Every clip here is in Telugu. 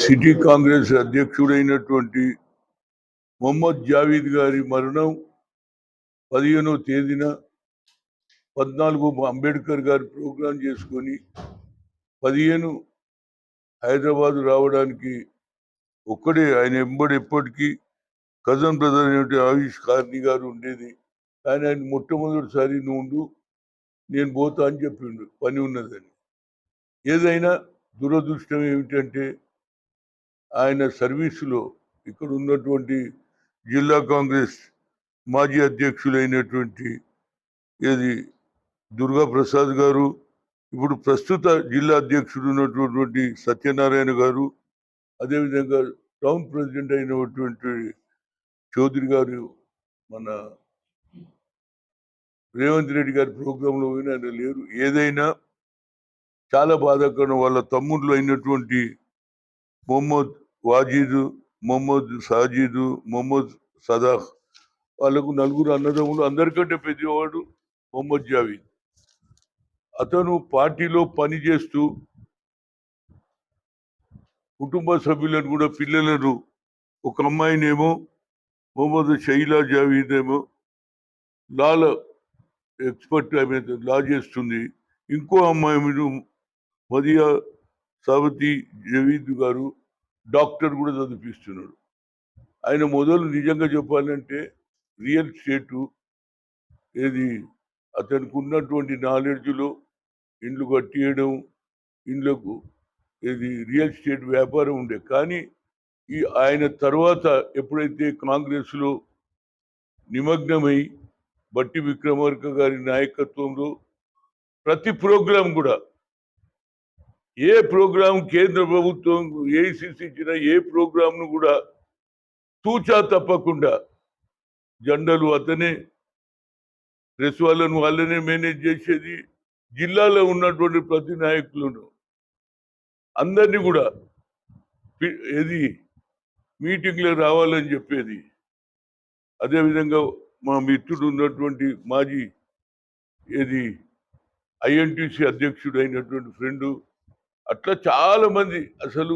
సిటీ కాంగ్రెస్ అధ్యక్షుడైనటువంటి మొహమ్మద్ జావీద్ గారి మరణం 15వ తేదీన 14 అంబేద్కర్ గారి ప్రోగ్రాం చేసుకొని 15 హైదరాబాద్ రావడానికి ఒక్కడే ఆయన ఎంబడి ఎప్పటికీ కజన్ బ్రదర్ అయినటువంటి ఆయుష్ కార్ని గారు ఉండేది. కానీ ఆయన మొట్టమొదటిసారి నువ్వు నేను పోతా అని చెప్పిండు, పని ఉన్నదని. ఏదైనా దురదృష్టం ఏమిటంటే ఆయన సర్వీసులో ఇక్కడ ఉన్నటువంటి జిల్లా కాంగ్రెస్ మాజీ అధ్యక్షులైనటువంటి దుర్గా ప్రసాద్ గారు, ఇప్పుడు ప్రస్తుత జిల్లా అధ్యక్షుడు ఉన్నటువంటి సత్యనారాయణ గారు, అదేవిధంగా టౌన్ ప్రెసిడెంట్ అయినటువంటి చౌదరి గారు, మన రేవంత్ రెడ్డి గారి ప్రోగ్రాంలో ఆయన లేరు. ఏదైనా చాలా బాధాకరం. వాళ్ళ తమ్ముళ్ళు అయినటువంటి మొహమ్మద్ వాజీద్, మొహమ్మద్ సాజీద్, మొహమ్మద్ సదాహ్, వాళ్ళకు 4 అన్నదమ్ములు. అందరికంటే పెద్దవాడు మొహమ్మద్ జావీద్. అతను పార్టీలో పనిచేస్తూ కుటుంబ సభ్యులను కూడా, పిల్లలను, ఒక అమ్మాయినేమో మొహమ్మద్ షైలా జావీద్ ఏమో లాలో ఎక్స్పర్ట్, ఆమె లా చేస్తుంది. ఇంకో అమ్మాయి మదియా సావతి జవీద్ గారు డాక్టర్ కూడా చదివిస్తున్నాడు. ఆయన మొదలు నిజంగా చెప్పాలంటే రియల్ ఎస్టేటు అతనికి ఉన్నటువంటి నాలెడ్జ్లో ఇండ్లు కట్టియడం, ఇండ్లకు రియల్ ఎస్టేట్ వ్యాపారం ఉండే. కానీ ఆయన తర్వాత ఎప్పుడైతే కాంగ్రెస్లో నిమగ్నమై బట్టి విక్రమార్క గారి నాయకత్వంలో ప్రతి ప్రోగ్రాం కూడా, ఏ ప్రోగ్రాం కేంద్ర ప్రభుత్వం ఏఐసిసి ఇచ్చిన ఏ ప్రోగ్రాంను కూడా తూచా తప్పకుండా జెండాలు అతనే, ప్రెస్ వాళ్ళనే మేనేజ్ చేసేది. జిల్లాలో ఉన్నటువంటి ప్రతి నాయకులను అందరినీ కూడా మీటింగ్లో రావాలని చెప్పేది. అదేవిధంగా మా మిత్రుడు ఉన్నటువంటి మాజీ ఐఎన్టీసీ అధ్యక్షుడు అయినటువంటి ఫ్రెండు, అట్లా చాలా మంది. అసలు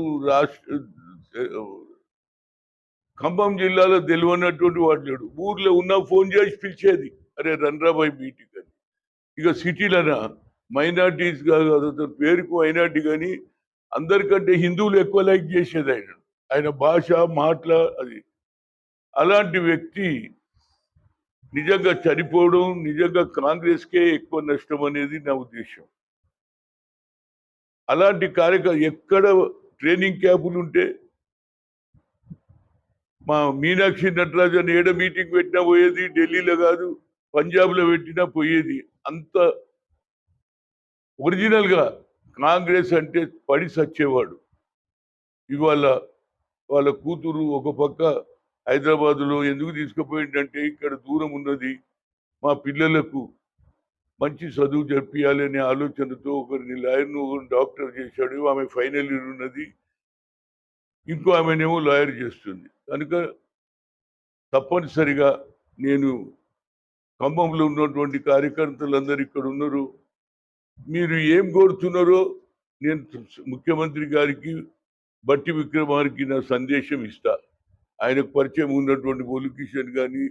ఖమ్మం జిల్లాలో తెలియనటువంటి వాడు లేడు. ఊర్లో ఉన్న ఫోన్ చేసి పిలిచేది, అరే రండ్రాబాయ్ మీటింగ్ అని. ఇక సిటీలన మైనార్టీస్ కాదు, అతని పేరుకు మైనార్టీ, కానీ అందరికంటే హిందువులు ఎక్కువ లైక్ చేసేది ఆయన భాష, మాటల. అది అలాంటి వ్యక్తి నిజంగా చనిపోవడం నిజంగా కాంగ్రెస్కే ఎక్కువ నష్టం అనేది నా ఉద్దేశం. అలాంటి కార్యక్రమం ఎక్కడ ట్రైనింగ్ క్యాంపులు ఉంటే, మా మీనాక్షి నటరాజన్ ఏడ మీటింగ్ పెట్టినా పోయేది, ఢిల్లీలో కాదు పంజాబ్లో పెట్టినా పోయేది. అంత ఒరిజినల్గా కాంగ్రెస్ అంటే పడి సచ్చేవాడు. ఇవాళ వాళ్ళ కూతురు ఒక పక్క హైదరాబాదులో ఎందుకు తీసుకుపోయిందంటే, ఇక్కడ దూరం ఉన్నది, మా పిల్లలకు మంచి చదువు జరిపించాలనే ఆలోచనతో ఒకరిని లాయర్ను, ఒకరిని డాక్టర్ చేశాడు. ఆమె ఫైనల్ ఇయర్ ఉన్నది, ఇంకో ఆమెనేమో లాయర్ చేస్తుంది. కనుక తప్పనిసరిగా నేను ఖమ్మంలో ఉన్నటువంటి కార్యకర్తలందరూ ఇక్కడ ఉన్నారు, మీరు ఏం కోరుతున్నారో నేను ముఖ్యమంత్రి గారికి, బట్టి విక్రమార్కి నా సందేశం ఇస్తా. ఆయనకు పరిచయం ఉన్నటువంటి బొలికిషన్ కానీ,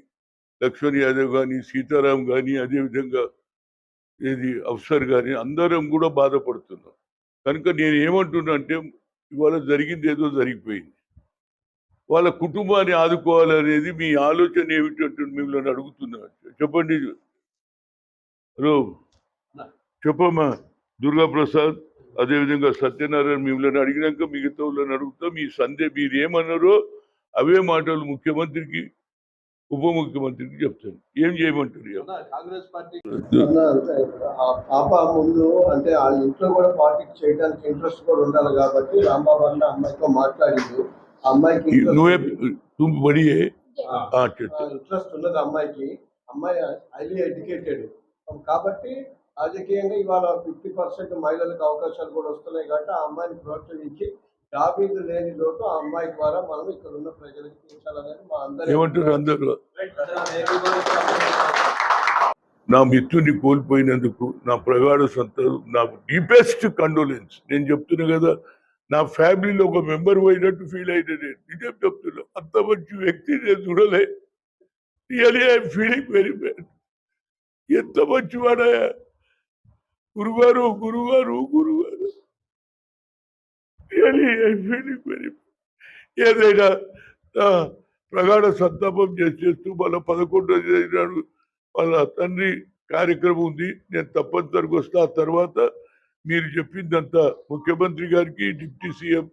లక్ష్మణ్ యాదవ్ కానీ, సీతారాం కానీ, అదేవిధంగా అఫ్సర్ కానీ, అందరం కూడా బాధపడుతున్నాం. కనుక నేను ఏమంటున్నా అంటే, ఇవాళ జరిగింది ఏదో జరిగిపోయింది, వాళ్ళ కుటుంబాన్ని ఆదుకోవాలనేది మీ ఆలోచన ఏమిటంటే మిమ్మల్ని అడుగుతున్నా. చెప్పండి. హలో చెప్పమ్మా దుర్గా ప్రసాద్, అదేవిధంగా సత్యనారాయణ, మిమ్మల్ని అడిగినాక మిగతా వాళ్ళని అడుగుతా. మీరు ఏమన్నారో అవే మాటలు ముఖ్యమంత్రికి, ఉప ముఖ్యమంత్రికి చెప్తాను. ఏం చేయమంటారు? కాంగ్రెస్ పార్టీ పాప ముందు అంటే వాళ్ళ ఇంట్లో కూడా పార్టీ చేయడానికి ఇంట్రెస్ట్ కూడా ఉండాలి కాబట్టి రాంబాబు అన్న అమ్మాయితో మాట్లాడిండు. అమ్మాయికి ఇంట్రెస్ట్ ఉన్నది అమ్మాయికి. అమ్మాయి హైలీ ఎడ్యుకేటెడ్ కాబట్టి రాజకీయంగా ఇవాళ 50% మహిళలకు అవకాశాలు కూడా వస్తున్నాయి కాబట్టి ఆ అమ్మాయిని ప్రోత్సహించి జాబీలు లేని లోటు ఆ అమ్మాయి ద్వారా మనం ఇక్కడ ఉన్న ప్రజలకు తీర్చాలనేది మా అందరూ. నా మిత్రుని కోల్పోయినందుకు నా ప్రగాఢ సంతోషం, నాకు డీపెస్ట్ కండోలెన్స్. నేను చెప్తున్నా కదా, నా ఫ్యామిలీలో ఒక మెంబర్ పోయినట్టు ఫీల్ అయినా నేను నిజం చెప్తున్నా. అంత మంచి వ్యక్తి నేను చూడలే. Really I'm feeling very bad. ఎంత మంచివాడయా గురుగారు గురుగారు గురుగారు. రియలీ ఐఎమ్ ఫీలింగ్ వెరీ ఏదైనా ప్రగాఢ సంతాపం చేస్తూ మళ్ళీ 11వ నాడు వాళ్ళ తండ్రి కార్యక్రమం ఉంది. నేను తప్పనిసరిగా వస్తా. ఆ తర్వాత మీరు చెప్పిందంతా ముఖ్యమంత్రి గారికి, డిప్యూటీ సీఎం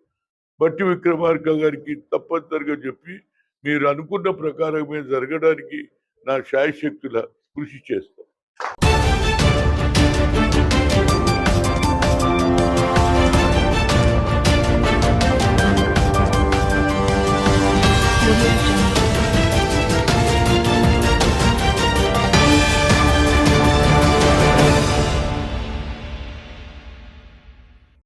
బట్టి విక్రమార్క గారికి తప్పనిసరిగా చెప్పి మీరు అనుకున్న ప్రకారమే జరగడానికి నా శాయశక్తుల కృషి చేస్తాను.